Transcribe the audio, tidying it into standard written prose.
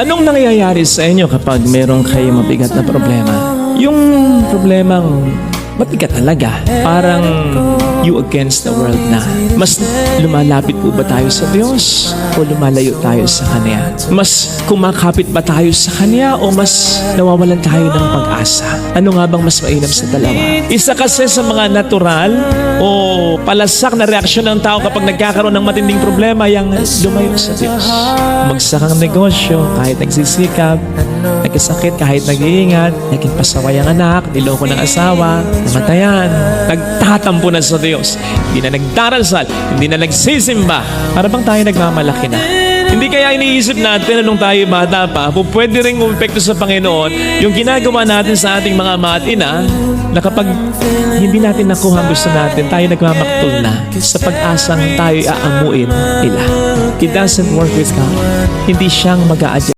Anong nangyayari sa inyo kapag meron kayo mabigat na problema? Yung problemang mabigat talaga. Parang you against the world na. Mas lumalapit po ba tayo sa Diyos o lumalayo tayo sa Kanya? Mas kumakapit ba tayo sa Kanya o mas nawawalan tayo ng pag-asa? Ano nga bang mas mainam sa dalawa? Isa kasi sa mga natural o palasak na reaksyon ng tao kapag nagkakaroon ng matinding problema yung lumayo sa Diyos. Magsakang negosyo kahit nagsisikap, nagkasakit kahit nag-iingat, naging pasaway ang anak, niloko ng asawa, namatayan, nagtatampo na sa Diyos, hindi na nagdarasal, hindi na nagsisimba. Para bang tayo nagmamalaki na? Hindi kaya iniisip natin nung tayo bata pa, pwede rin umepekto sa Panginoon yung ginagawa natin sa ating mga ama at ina na kapag hindi natin nakuha ang gusto natin, tayo nagmamaktol na sa pag-asang tayo aamuin nila. It doesn't work with God. Hindi siyang mag-a-adjust.